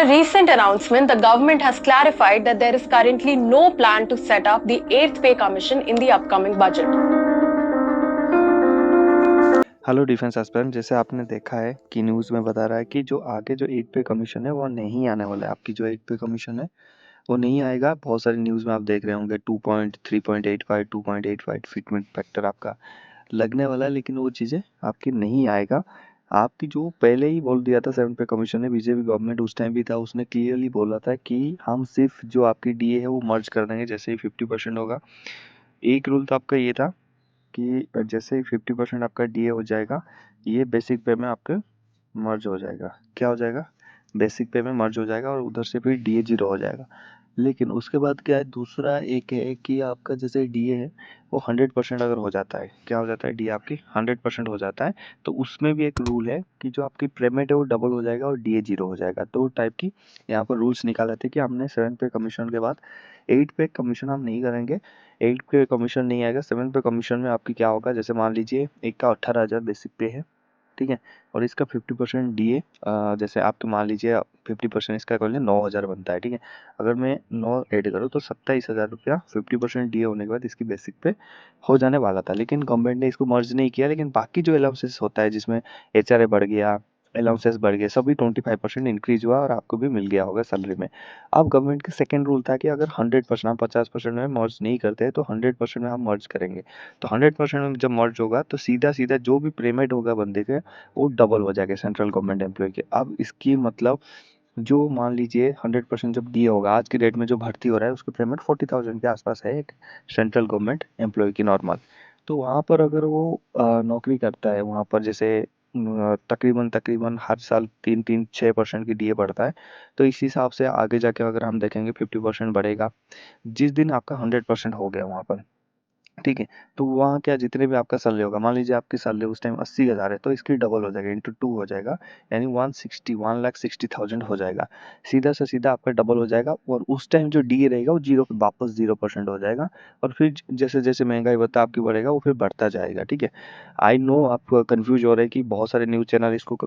a recent announcement, the government has clarified that there is currently no plan to set up the 8th Pay Commission in the upcoming budget. Hello defence aspirant, जैसे आपने देखा है कि news में बता रहा है कि जो आगे जो 8 पे कमीशन है वो नहीं आने वाला है। आपकी जो 8 पे कमीशन है वो नहीं आएगा। बहुत सारी न्यूज़ में आप देख रहे होंगे 2.3.85 2.85 फिटमेंट फैक्टर आपका लगने वाला है, लेकिन वो चीज़ें आपकी नहीं आएगा। आपकी जो पहले ही बोल दिया था 7 पे कमीशन है, बीजेपी गवर्नमेंट उस टाइम भी था, उसने क्लियरली बोला था कि हम सिर्फ जो आपकी डीए है वो मर्ज कर देंगे जैसे ही 50% होगा। एक रूल तो आपका ये था कि जैसे ही 50% आपका डीए हो जाएगा, ये बेसिक पे में आपके मर्ज हो जाएगा। क्या हो जाएगा? बेसिक पे में मर्ज हो जाएगा और उधर से फिर डीए जीरो हो जाएगा। लेकिन उसके बाद क्या है, दूसरा एक है कि आपका जैसे डीए है वो 100% अगर हो जाता है, क्या हो जाता है, डीए आपकी 100% हो जाता है, तो उसमें भी एक रूल है कि जो आपकी पेमेंट है वो डबल हो जाएगा और डीए जीरो हो जाएगा। तो टाइप की यहाँ पर रूल्स निकाले थे कि हमने 7 पे कमीशन के बाद 8 पे कमीशन हम नहीं करेंगे। 8 पे कमीशन नहीं आएगा। 7 पे कमीशन में आपकी क्या होगा, जैसे मान लीजिए एक का 18,000 बेसिक पे है, ठीक है, और इसका 50% डीए, जैसे आपके मान लीजिए 50% इसका कर लिया 9,000 बनता है, ठीक है। अगर मैं 9 ऐड करूँ तो 27,000 रुपया 50% डीए होने के बाद इसकी बेसिक पे हो जाने वाला था, लेकिन गवर्नमेंट ने इसको मर्ज नहीं किया। लेकिन बाकी जो अलाउंसेस होता है जिसमें एचआरए बढ़ गया, अलाउंसेस बढ़ गए, सभी 25% इंक्रीज हुआ और आपको भी मिल गया होगा सैलरी में। अब गवर्नमेंट का सेकंड रूल था कि अगर 100% हम 50% में मर्ज नहीं करते तो 100% में हम मर्ज करेंगे। तो 100% में जब मर्ज होगा तो सीधा सीधा जो भी पेमेंट होगा बंदे के वो डबल हो जाएगा सेंट्रल गवर्नमेंट एम्प्लॉय के। अब इसकी मतलब जो मान लीजिए 100% जब दिया होगा, आज की डेट में जो भर्ती हो रहा है उसकी पेमेंट 40,000 के आसपास है एक सेंट्रल गवर्नमेंट एम्प्लॉय की नॉर्मल। तो वहाँ पर अगर वो नौकरी करता है, वहाँ पर जैसे तकरीबन तकरीबन हर साल 3-3 6% की डीए बढ़ता है। तो इस हिसाब से आगे जाके अगर हम देखेंगे 50% बढ़ेगा जिस दिन आपका 100% हो गया वहाँ पर, ठीक है। तो वहाँ क्या, जितने भी आपका सैलरी होगा, मान लीजिए आपकी सैलरी उस टाइम 80,000 है तो इसकी डबल हो जाएगा, इंटू 2 हो जाएगा, यानी 1,60,000 हो जाएगा। सीधा से सीधा आपका डबल हो जाएगा और उस टाइम जो डी रहेगा वो जीरो पे वापस 0% हो जाएगा। और फिर जैसे जैसे महंगाई भत्ता आपकी बढ़ेगा वो फिर बढ़ता जाएगा, ठीक है। आई नो आप कंफ्यूज हो रहे हैं कि बहुत सारे न्यूज़ चैनल इसको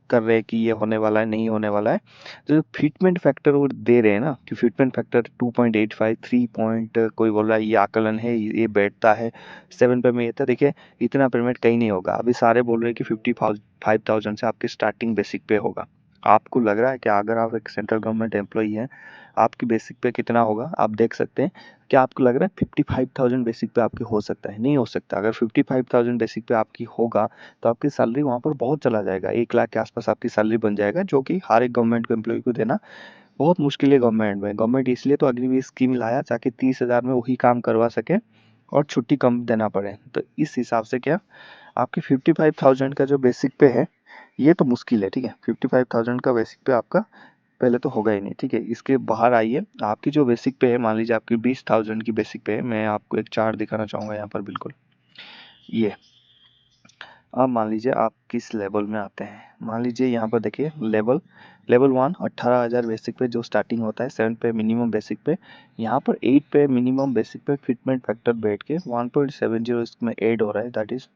कर रहे हैं कि ये होने वाला है, नहीं होने वाला है। जो फिटमेंट फैक्टर वो दे रहे हैं ना कि फिटमेंट फैक्टर 2.85 3 पॉइंट, कोई बोल रहा है ये आकलन है, ये बैठता है 7 पे में, ये था। देखिए इतना पेमेंट कहीं नहीं होगा। अभी सारे बोल रहे हैं कि 55,000 से आपकी स्टार्टिंग बेसिक पे होगा। आपको लग रहा है कि अगर आप एक सेंट्रल गवर्नमेंट एम्प्लॉई हैं, आपकी बेसिक पे कितना होगा आप देख सकते हैं। क्या आपको लग रहा है 55,000 बेसिक पे आपकी हो सकता है? नहीं हो सकता। अगर 55,000 बेसिक पे आपकी होगा तो आपकी सैलरी वहाँ पर बहुत चला जाएगा, 1 लाख के आसपास आपकी सैलरी बन जाएगा, जो कि हर एक गवर्नमेंट एम्प्लॉय को देना बहुत मुश्किल है गवर्नमेंट में। गवर्नमेंट इसलिए तो अग्निवीर स्कीम लाया ताकि 30,000 में वही काम करवा सके और छुट्टी कम देना पड़े। तो इस हिसाब से क्या आपकी 55,000 का जो बेसिक पे है ये तो मुश्किल है, ठीक है। 55,000 का बेसिक पे आपका पहले तो होगा ही नहीं, ठीक है। इसके बाहर आइए, आपकी जो बेसिक पे है, मान लीजिए आपकी 20,000 की बेसिक पे है। मैं आपको एक चार्ट दिखाना चाहूँगा यहाँ पर, बिल्कुल ये। अब मान लीजिए आप किस लेवल में आते हैं। मान लीजिए यहाँ पर देखिए लेवल लेवल 1 18,000 बेसिक पे जो स्टार्टिंग होता है, 7 पे मिनिमम बेसिक पे। यहाँ पर 8 पे मिनिमम बेसिक पे फिटमेंट फैक्टर बैठ के 1.70 इसमें ऐड हो रहा है, दैट इज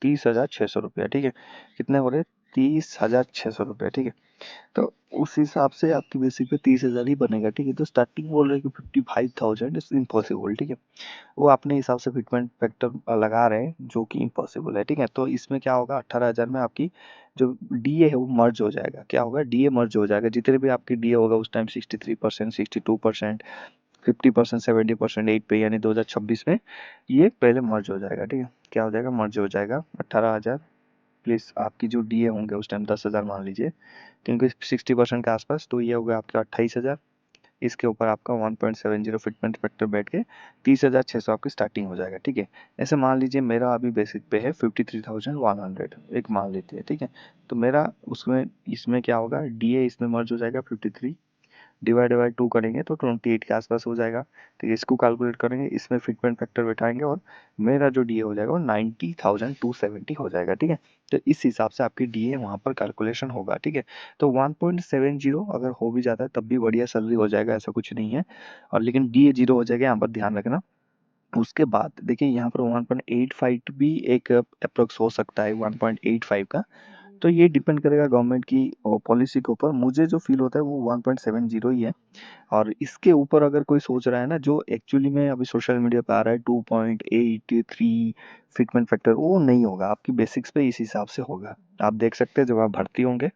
30,600 रुपया, ठीक है। कितने हो रहे हैं? 30,600 रुपया, ठीक है। तो उस हिसाब से आपकी बेसिक पे 30,000 ही बनेगा, ठीक है। तो स्टार्टिंग बोल रहे हैं कि 55,000 इज इम्पॉसिबल, ठीक है। वो अपने हिसाब से फिटमेंट फैक्टर लगा रहे हैं जो कि इम्पॉसिबल है, ठीक है। तो इसमें क्या होगा, 18,000 में आपकी जो डीए है वो मर्ज हो जाएगा। क्या होगा, डीए मर्ज हो जाएगा। जितने भी आपकी डीए होगा उस टाइम 63% 62% 50% 70% 8 पे, यानी 2026 में ये पहले मर्ज हो जाएगा, ठीक है। क्या हो जाएगा, मर्ज हो जाएगा। 18,000 प्लस आपकी जो डीए होंगे उस टाइम 10,000 मान लीजिए, क्योंकि 60% के आसपास, तो ये हो गया आपका 28,000। इसके ऊपर आपका 1.70 फिटमेंट फैक्टर बैठ के 30,600 आपकी स्टार्टिंग हो जाएगा, ठीक है। ऐसे मान लीजिए मेरा अभी बेसिक पे है 53,100, एक मान लेते हैं, ठीक है। तो मेरा उसमें इसमें क्या होगा, डीए इसमें मर्ज हो जाएगा, 53 डिवाइड बाई 2 करेंगे तो 28 के आसपास हो जाएगा, ठीक है। इसको कैलकुलेट करेंगे, इसमें फिटमेंट फैक्टर बैठाएंगे और मेरा जो डीए हो जाएगा वो 90,270 हो जाएगा, ठीक है। तो इस हिसाब से आपकी डीए वहाँ पर कैलकुलेशन होगा, ठीक है। तो 1.70 अगर हो भी जाता है तब भी बढ़िया सैलरी हो जाएगा, ऐसा कुछ नहीं है। और लेकिन डीए जीरो हो जाएगा, यहाँ पर ध्यान रखना। उसके बाद देखिए यहाँ पर 1.85 भी एक अप्रोक्स हो सकता है, 1.85 का। तो ये डिपेंड करेगा गवर्नमेंट की पॉलिसी के ऊपर। मुझे जो फील होता है वो 1.70 ही है। और इसके ऊपर अगर कोई सोच रहा है ना, जो एक्चुअली में अभी सोशल मीडिया पे आ रहा है 2.83 फिटमेंट फैक्टर, वो नहीं होगा। आपकी बेसिक्स पे इस हिसाब से होगा। आप देख सकते हैं जब आप भर्ती होंगे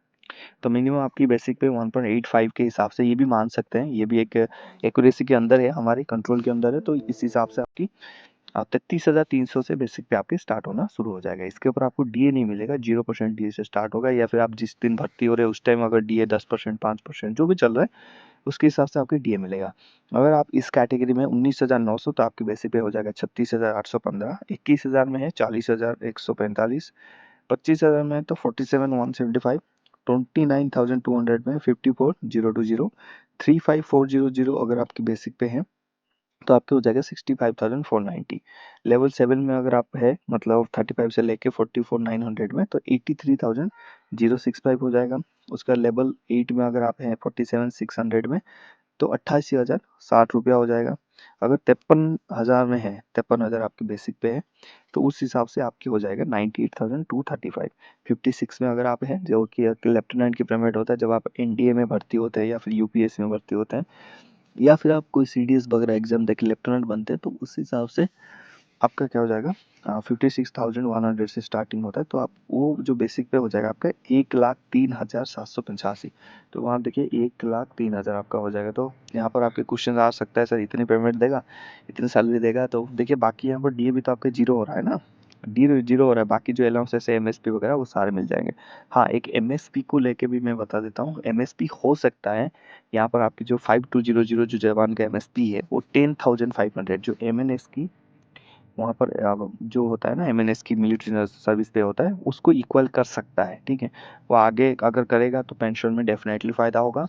तो मिनिमम आपकी बेसिक पे 1.85 के हिसाब से, ये भी मान सकते हैं, ये भी एक एक्यूरेसी के अंदर है, हमारे कंट्रोल के अंदर है। तो इस हिसाब से आपकी 33,300 से बेसिक पे आपके स्टार्ट होना शुरू हो जाएगा। इसके ऊपर आपको डीए नहीं मिलेगा, 0% डीए से स्टार्ट होगा, या फिर आप जिस दिन भर्ती हो रहे हैं उस टाइम अगर डीए 10%, 5% जो भी चल रहा है उसके हिसाब से आपकी डीए मिलेगा। अगर आप इस कैटेगरी में 19,900 तो आपकी बेसिक पे हो जाएगा 36,815, 21,000 में है 40,145, 25,000 में है तो 47,175, 29,200 में 54,020, 35,400 अगर आपकी बेसिक पे है तो आपके हो जाएगा 65,490। लेवल 7 में अगर आप है मतलब 35 से लेके 44,900 में तो 83,065 हो जाएगा। उसका लेवल 8 में अगर आप हैं 47,600 में तो 88,060 रुपया हो जाएगा। अगर 53,000 में है, 53,000 आपकी बेसिक पे है तो उस हिसाब से आपकी हो जाएगा 98,235। 56 में अगर आप हैं, जो कि लेफ्टिनेंट की पेमेंट होता है जब आप एनडीए में भर्ती होते हैं या फिर यूपीएससी में भर्ती होते हैं, या फिर आप कोई सीडीएस वगैरह एग्जाम देके लेफ्टिनेंट बनते हैं, तो उस हिसाब से आपका क्या हो जाएगा 56,100 से स्टार्टिंग होता है। तो आप वो जो बेसिक पे हो जाएगा आपका 1,03,785। तो वहाँ देखिए 1,03,000 आपका हो जाएगा। तो यहाँ पर आपके क्वेश्चन आ सकता है सर इतनी पेमेंट देगा, इतनी सैलरी देगा, तो देखिए बाकी यहाँ पर डीए भी तो आपके जीरो हो रहा है ना, डी जीरो हो रहा है, बाकी जो अलाउंसेस है एमएसपी वगैरह वो सारे मिल जाएंगे। हाँ, एक एमएसपी को लेके भी मैं बता देता हूँ। एमएसपी हो सकता है यहाँ पर आपकी जो 5200 जो जवान का एमएसपी है वो 10,500 जो एमएनएस की वहाँ पर जो होता है ना एमएनएस की मिलिट्री सर्विस पे होता है उसको इक्वल कर सकता है। ठीक है, वो आगे अगर करेगा तो पेंशन में डेफिनेटली फ़ायदा होगा।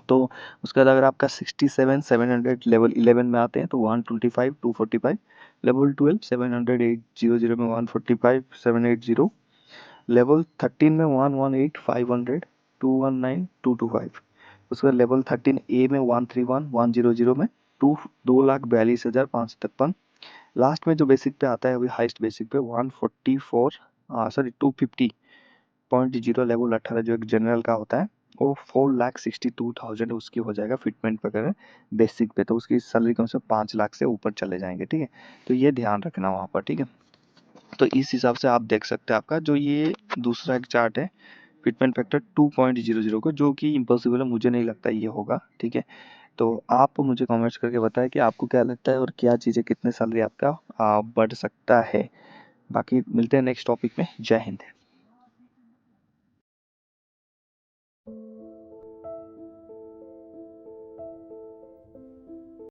तो उसके बाद अगर आपका 67,700 लेवल 11 में आते हैं तो 125 245, लेवल 12 700 800 में 145 780, लेवल 13 में 118 500 219 225। उसके बाद लेवल 13 ए में 131 100 में 2,42,553। लास्ट में जो बेसिक पे आता है अभी हाईएस्ट बेसिक पे 144 सॉरी 250.0 लेवल 18 जो एक जनरल का होता है वो 4,62,000 उसकी हो जाएगा फिटमेंट वगैरह बेसिक पे। तो उसकी सैलरी कम से 5 लाख से ऊपर चले जाएंगे। ठीक है, तो ये ध्यान रखना वहाँ पर। ठीक है, तो इस हिसाब से आप देख सकते हैं आपका जो ये दूसरा एक चार्ट है फिटमेंट फैक्टर 2.00 को, जो कि इम्पॉसिबल है, मुझे नहीं लगता ये होगा। ठीक है, तो आप मुझे कमेंट्स करके बताएं कि आपको क्या लगता है और क्या चीज़ें कितने सैलरी आपका बढ़ सकता है। बाकी मिलते हैं नेक्स्ट टॉपिक में। जय हिंद।